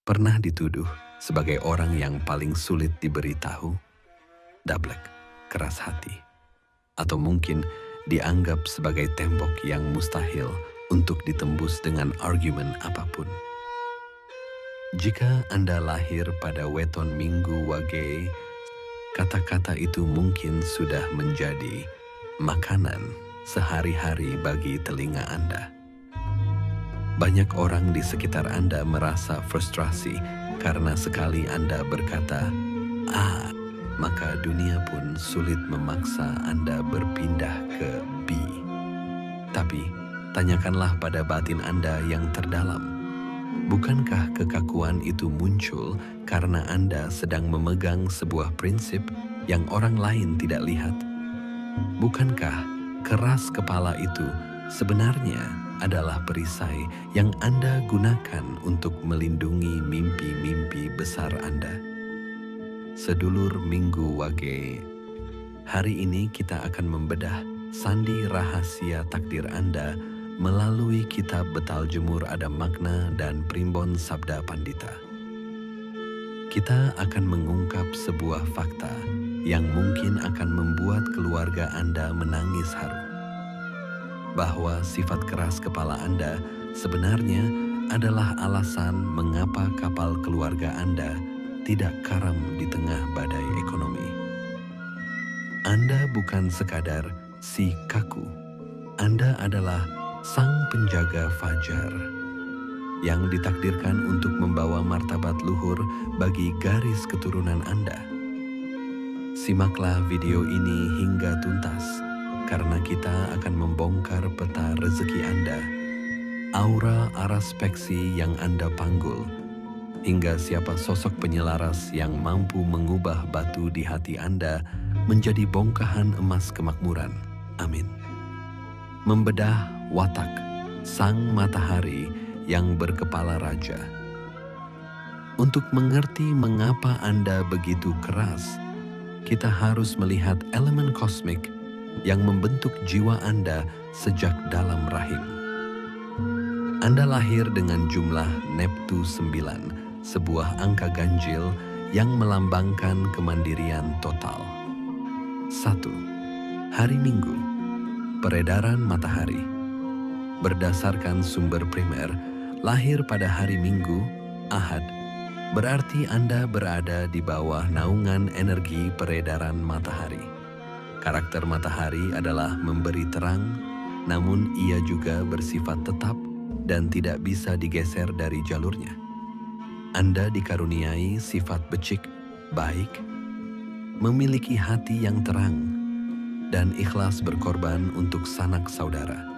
Pernah dituduh sebagai orang yang paling sulit diberitahu, dablek, keras hati, atau mungkin dianggap sebagai tembok yang mustahil untuk ditembus dengan argumen apapun. Jika Anda lahir pada weton Minggu Wage, kata-kata itu mungkin sudah menjadi makanan sehari-hari bagi telinga Anda. Banyak orang di sekitar Anda merasa frustrasi karena sekali Anda berkata A, maka dunia pun sulit memaksa Anda berpindah ke B. Tapi, tanyakanlah pada batin Anda yang terdalam. Bukankah kekakuan itu muncul karena Anda sedang memegang sebuah prinsip yang orang lain tidak lihat? Bukankah keras kepala itu sebenarnya adalah perisai yang Anda gunakan untuk melindungi mimpi-mimpi besar Anda? Sedulur Minggu Wage, hari ini kita akan membedah sandi rahasia takdir Anda melalui kitab Betal Jemur Adam Makna dan Primbon Sabda Pandita. Kita akan mengungkap sebuah fakta yang mungkin akan membuat keluarga Anda menangis haru. Bahwa sifat keras kepala Anda sebenarnya adalah alasan mengapa kapal keluarga Anda tidak karam di tengah badai ekonomi. Anda bukan sekadar si kaku. Anda adalah sang penjaga fajar yang ditakdirkan untuk membawa martabat luhur bagi garis keturunan Anda. Simaklah video ini hingga tuntas karena kita akan membongkar peta rezeki Anda, aura araspeksi yang Anda panggul, hingga siapa sosok penyelaras yang mampu mengubah batu di hati Anda menjadi bongkahan emas kemakmuran. Amin. Membedah watak sang matahari yang berkepala raja. Untuk mengerti mengapa Anda begitu keras, kita harus melihat elemen kosmik yang membentuk jiwa Anda sejak dalam rahim. Anda lahir dengan jumlah Neptu 9, sebuah angka ganjil yang melambangkan kemandirian total. 1. Hari Minggu. Peredaran matahari. Berdasarkan sumber primer, lahir pada hari Minggu, Ahad, berarti Anda berada di bawah naungan energi peredaran matahari. Karakter matahari adalah memberi terang, namun ia juga bersifat tetap dan tidak bisa digeser dari jalurnya. Anda dikaruniai sifat becik, baik, memiliki hati yang terang, dan ikhlas berkorban untuk sanak saudara.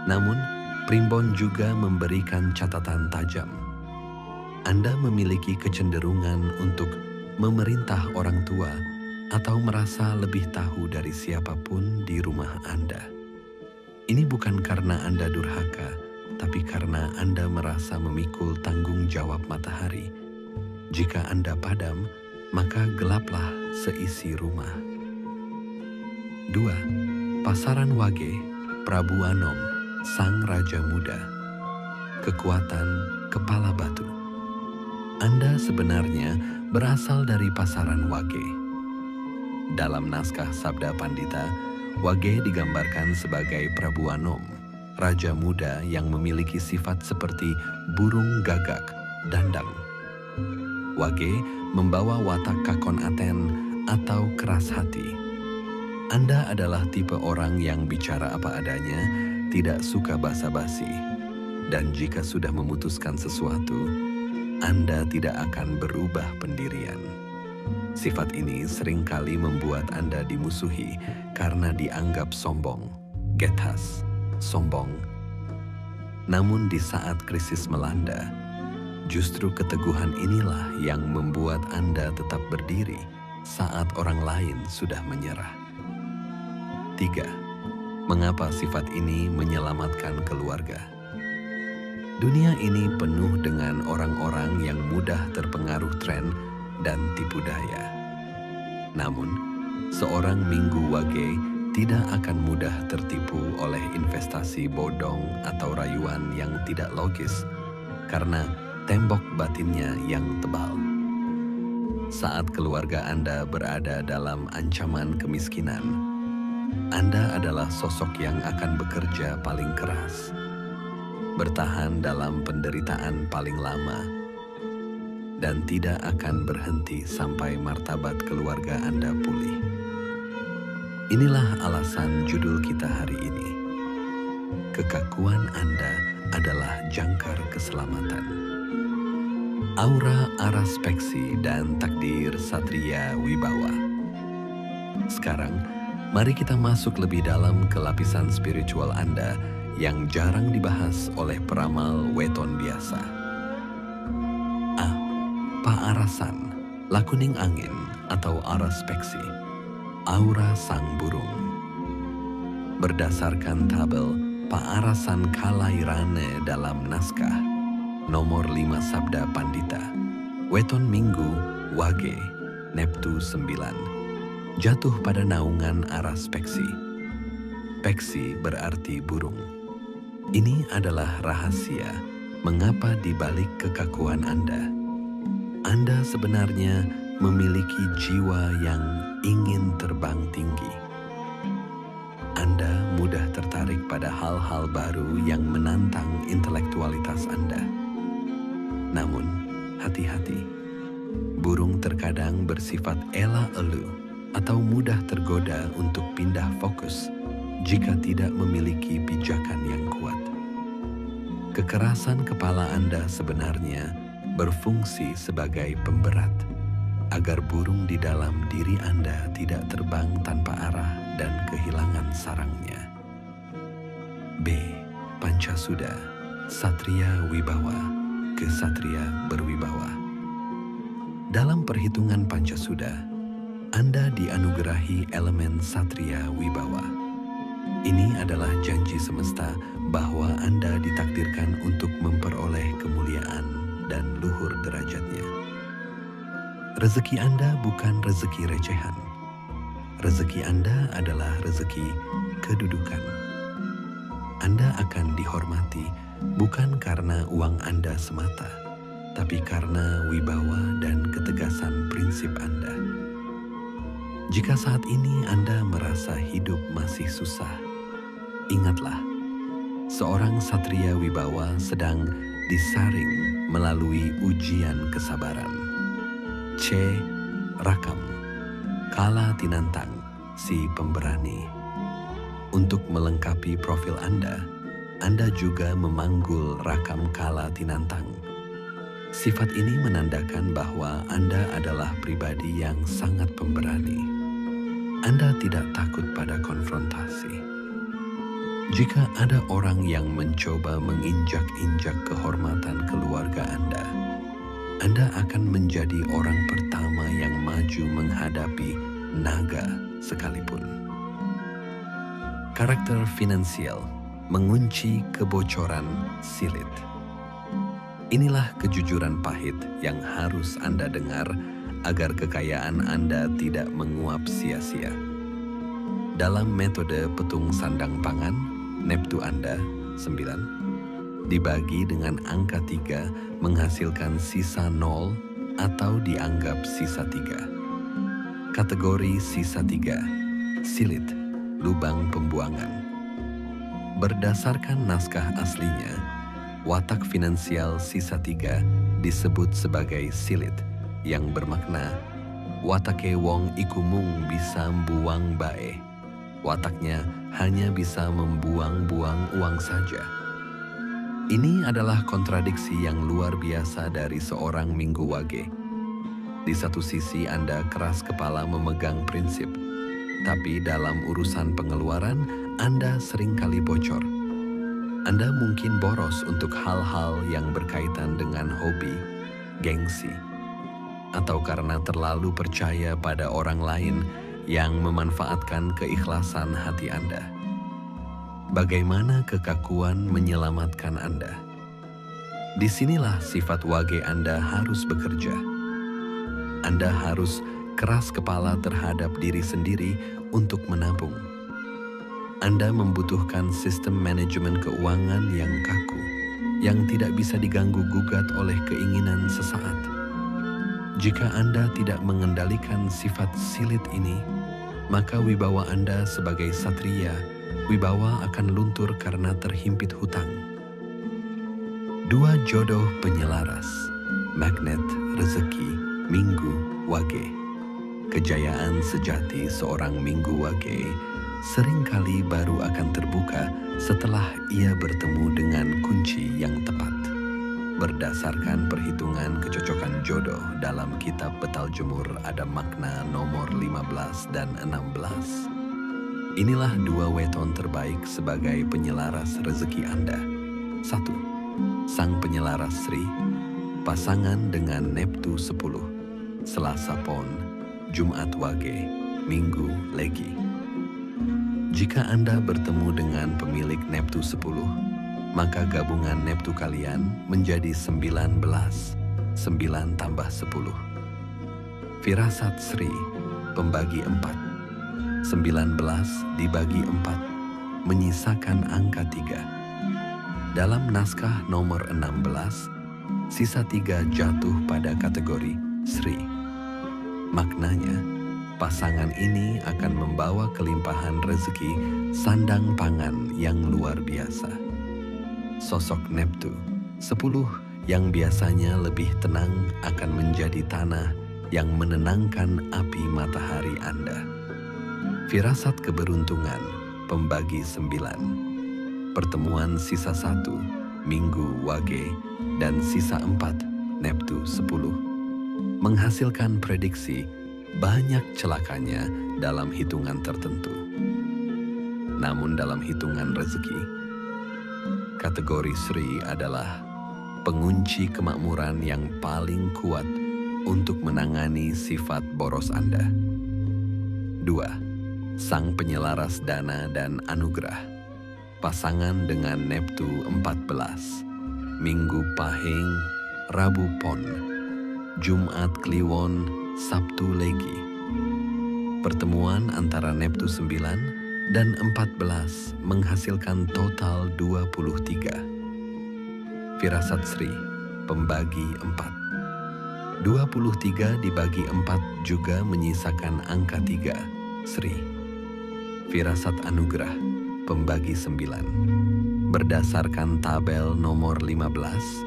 Namun, Primbon juga memberikan catatan tajam. Anda memiliki kecenderungan untuk memerintah orang tua atau merasa lebih tahu dari siapapun di rumah Anda. Ini bukan karena Anda durhaka, tapi karena Anda merasa memikul tanggung jawab matahari. Jika Anda padam, maka gelaplah seisi rumah. 2. Pasaran Wage, Prabu Anom, Sang Raja Muda. Kekuatan kepala batu. Anda sebenarnya berasal dari pasaran Wage. Dalam naskah Sabda Pandita, Wage digambarkan sebagai Prabu Anom, raja muda yang memiliki sifat seperti burung gagak, dandang. Wage membawa watak kakon aten atau keras hati. Anda adalah tipe orang yang bicara apa adanya, tidak suka basa-basi. Dan jika sudah memutuskan sesuatu, Anda tidak akan berubah pendirian. Sifat ini seringkali membuat Anda dimusuhi karena dianggap sombong, gethas, sombong. Namun di saat krisis melanda, justru keteguhan inilah yang membuat Anda tetap berdiri saat orang lain sudah menyerah. 3. Mengapa sifat ini menyelamatkan keluarga? Dunia ini penuh dengan orang-orang yang mudah terpengaruh tren dan tipu daya. Namun, seorang Minggu Wage tidak akan mudah tertipu oleh investasi bodong atau rayuan yang tidak logis, karena tembok batinnya yang tebal. Saat keluarga Anda berada dalam ancaman kemiskinan, Anda adalah sosok yang akan bekerja paling keras, bertahan dalam penderitaan paling lama, dan tidak akan berhenti sampai martabat keluarga Anda pulih. Inilah alasan judul kita hari ini. Kekakuan Anda adalah jangkar keselamatan. Aura Araspeksi dan takdir Satria Wibawa. Sekarang, mari kita masuk lebih dalam ke lapisan spiritual Anda yang jarang dibahas oleh peramal weton biasa. Paarasan, lakuning angin atau Araspeksi, aura sang burung. Berdasarkan tabel Paarasan Kalairane dalam naskah nomor 5 Sabda Pandita, weton minggu Wage, Neptu 9, jatuh pada naungan Araspeksi. Peksi berarti burung. Ini adalah rahasia mengapa di balik kekakuan Anda sebenarnya memiliki jiwa yang ingin terbang tinggi. Anda mudah tertarik pada hal-hal baru yang menantang intelektualitas Anda. Namun, hati-hati. Burung terkadang bersifat ela-elu atau mudah tergoda untuk pindah fokus jika tidak memiliki pijakan yang kuat. Kekerasan kepala Anda sebenarnya berfungsi sebagai pemberat agar burung di dalam diri Anda tidak terbang tanpa arah dan kehilangan sarangnya. B. Pancasuda, Satria Wibawa, Kesatria berwibawa. Dalam perhitungan Pancasuda, Anda dianugerahi elemen Satria Wibawa. Ini adalah janji semesta bahwa Anda ditakdirkan untuk memperoleh kemuliaan dan luhur derajatnya. Rezeki Anda bukan rezeki recehan. Rezeki Anda adalah rezeki kedudukan. Anda akan dihormati bukan karena uang Anda semata, tapi karena wibawa dan ketegasan prinsip Anda. Jika saat ini Anda merasa hidup masih susah, ingatlah, seorang Satria Wibawa sedang disaring melalui ujian kesabaran. C. Rakam, Kala Tinantang, si pemberani. Untuk melengkapi profil Anda juga memanggul Rakam Kala Tinantang. Sifat ini menandakan bahwa Anda adalah pribadi yang sangat pemberani. Anda tidak takut pada konfrontasi. Jika ada orang yang mencoba menginjak-injak kehormatan keluarga Anda akan menjadi orang pertama yang maju menghadapi naga sekalipun. Karakter finansial mengunci kebocoran silit. Inilah kejujuran pahit yang harus Anda dengar agar kekayaan Anda tidak menguap sia-sia. Dalam metode petung sandang pangan, Neptu Anda 9 dibagi dengan angka 3 menghasilkan sisa 0 atau dianggap sisa 3. Kategori sisa 3, silit, lubang pembuangan. Berdasarkan naskah aslinya, watak finansial sisa 3 disebut sebagai silit, yang bermakna watake wong iku mung bisa mbuang bae. Wataknya hanya bisa membuang-buang uang saja. Ini adalah kontradiksi yang luar biasa dari seorang Minggu Wage. Di satu sisi Anda keras kepala memegang prinsip, tapi dalam urusan pengeluaran Anda seringkali bocor. Anda mungkin boros untuk hal-hal yang berkaitan dengan hobi, gengsi, atau karena terlalu percaya pada orang lain yang memanfaatkan keikhlasan hati Anda. Bagaimana kekakuan menyelamatkan Anda? Disinilah sifat Wage Anda harus bekerja. Anda harus keras kepala terhadap diri sendiri untuk menabung. Anda membutuhkan sistem manajemen keuangan yang kaku. yang tidak bisa diganggu-gugat oleh keinginan sesaat. Jika Anda tidak mengendalikan sifat silit ini, maka wibawa Anda sebagai satria, wibawa akan luntur karena terhimpit hutang. Dua jodoh penyelaras, magnet rezeki, Minggu Wage. Kejayaan sejati seorang Minggu Wage seringkali baru akan terbuka setelah ia bertemu dengan kunci yang tepat. Berdasarkan perhitungan kecocokan jodoh dalam kitab Petal Jemur ada makna nomor 15 dan 16. Inilah dua weton terbaik sebagai penyelaras rezeki Anda. 1. Sang penyelaras Sri, pasangan dengan Neptu 10, Selasa Pon, Jumat Wage, Minggu Legi. Jika Anda bertemu dengan pemilik Neptu 10, maka gabungan Neptu kalian menjadi 19, 9 tambah 10. Firasat Sri, pembagi 4. 19 dibagi 4, menyisakan angka 3. Dalam naskah nomor 16, sisa 3 jatuh pada kategori Sri. Maknanya, pasangan ini akan membawa kelimpahan rezeki sandang pangan yang luar biasa. Sosok Neptu 10 yang biasanya lebih tenang akan menjadi tanah yang menenangkan api matahari Anda. Firasat keberuntungan, pembagi 9. Pertemuan sisa 1, Minggu Wage, dan sisa 4, Neptu 10, menghasilkan prediksi banyak celakanya dalam hitungan tertentu. Namun dalam hitungan rezeki, kategori Sri adalah pengunci kemakmuran yang paling kuat untuk menangani sifat boros Anda. 2. Sang penyelaras dana dan anugerah, pasangan dengan Neptu 14, Minggu Pahing, Rabu Pon, Jumat Kliwon, Sabtu Legi. Pertemuan antara Neptu 9 dan 14 menghasilkan total 23. Firasat Sri, pembagi 4. 23 dibagi 4 juga menyisakan angka 3, Sri. Firasat anugerah, pembagi 9. Berdasarkan tabel nomor 15,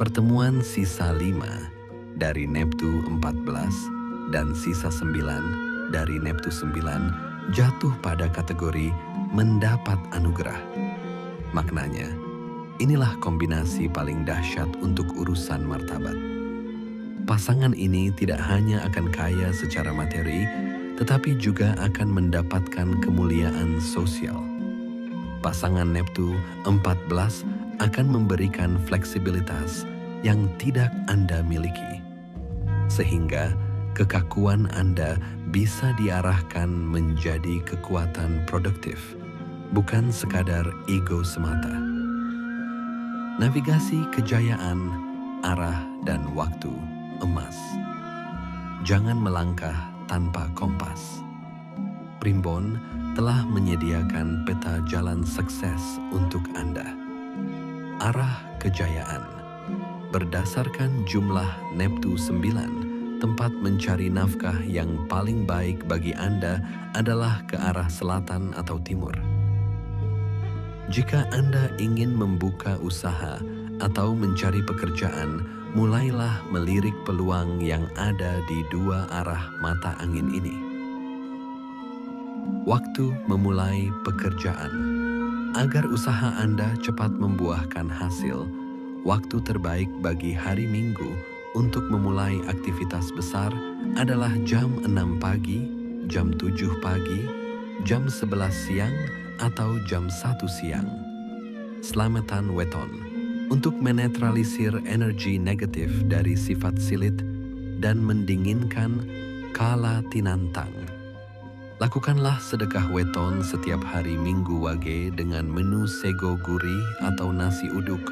pertemuan sisa 5 dari Neptu 14 dan sisa 9 dari Neptu 9 jatuh pada kategori mendapat anugerah. Maknanya, inilah kombinasi paling dahsyat untuk urusan martabat. Pasangan ini tidak hanya akan kaya secara materi, tetapi juga akan mendapatkan kemuliaan sosial. Pasangan Neptu 14 akan memberikan fleksibilitas yang tidak Anda miliki, sehingga kekakuan Anda bisa diarahkan menjadi kekuatan produktif, bukan sekadar ego semata. Navigasi kejayaan, arah dan waktu emas. Jangan melangkah tanpa kompas. Primbon telah menyediakan peta jalan sukses untuk Anda. Arah kejayaan berdasarkan jumlah Neptu 9. Tempat mencari nafkah yang paling baik bagi Anda adalah ke arah selatan atau timur. Jika Anda ingin membuka usaha atau mencari pekerjaan, mulailah melirik peluang yang ada di dua arah mata angin ini. Waktu memulai pekerjaan. Agar usaha Anda cepat membuahkan hasil, waktu terbaik bagi hari Minggu untuk memulai aktivitas besar adalah jam 6 pagi, jam 7 pagi, jam 11 siang, atau jam 1 siang. Slametan weton untuk menetralisir energi negatif dari sifat silit dan mendinginkan kala tinantang. Lakukanlah sedekah weton setiap hari Minggu Wage dengan menu sego gurih atau nasi uduk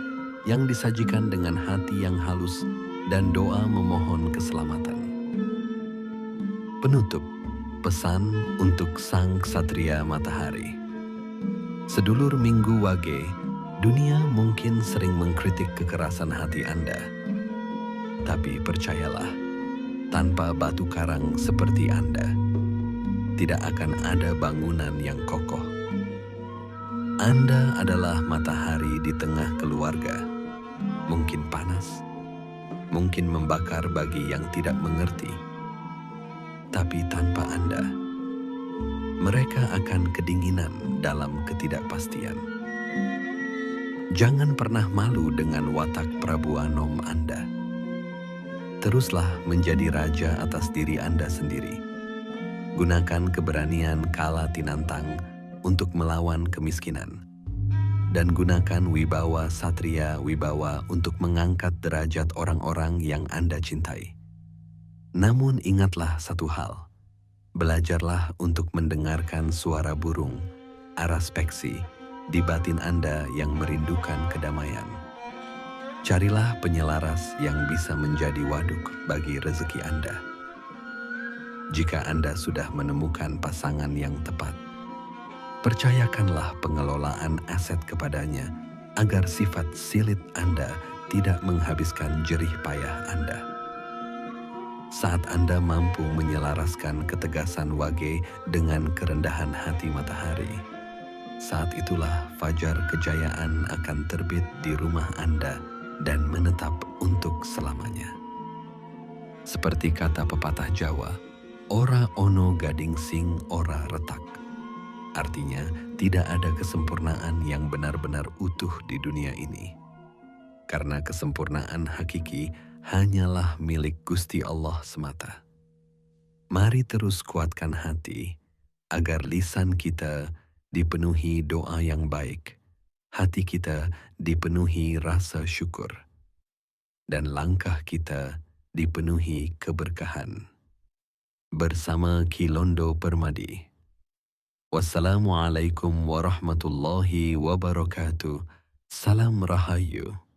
yang disajikan dengan hati yang halus dan doa memohon keselamatan. Penutup, pesan untuk sang ksatria matahari. Sedulur Minggu Wage, Dunia mungkin sering mengkritik kekerasan hati Anda, tapi percayalah, tanpa batu karang seperti Anda, tidak akan ada bangunan yang kokoh. Anda adalah matahari di tengah keluarga, mungkin panas, mungkin membakar bagi yang tidak mengerti, tapi tanpa Anda, mereka akan kedinginan dalam ketidakpastian. Jangan pernah malu dengan watak Prabu Anom Anda. Teruslah menjadi raja atas diri Anda sendiri. Gunakan keberanian kala tinantang untuk melawan kemiskinan. Dan gunakan wibawa satria wibawa untuk mengangkat derajat orang-orang yang Anda cintai. Namun ingatlah satu hal, belajarlah untuk mendengarkan suara burung, araspeksi, di batin Anda yang merindukan kedamaian. Carilah penyelaras yang bisa menjadi waduk bagi rezeki Anda. Jika Anda sudah menemukan pasangan yang tepat, percayakanlah pengelolaan aset kepadanya agar sifat silit Anda tidak menghabiskan jerih payah Anda. Saat Anda mampu menyelaraskan ketegasan wage dengan kerendahan hati matahari, saat itulah fajar kejayaan akan terbit di rumah Anda dan menetap untuk selamanya. Seperti kata pepatah Jawa, ora ono gading sing ora retak. Artinya, tidak ada kesempurnaan yang benar-benar utuh di dunia ini. Karena kesempurnaan hakiki hanyalah milik Gusti Allah semata. Mari terus kuatkan hati, agar lisan kita dipenuhi doa yang baik, hati kita dipenuhi rasa syukur, dan langkah kita dipenuhi keberkahan. Bersama Kilondo Permadi. Wassalamualaikum warahmatullahi wabarakatuh. Salam Rahayu.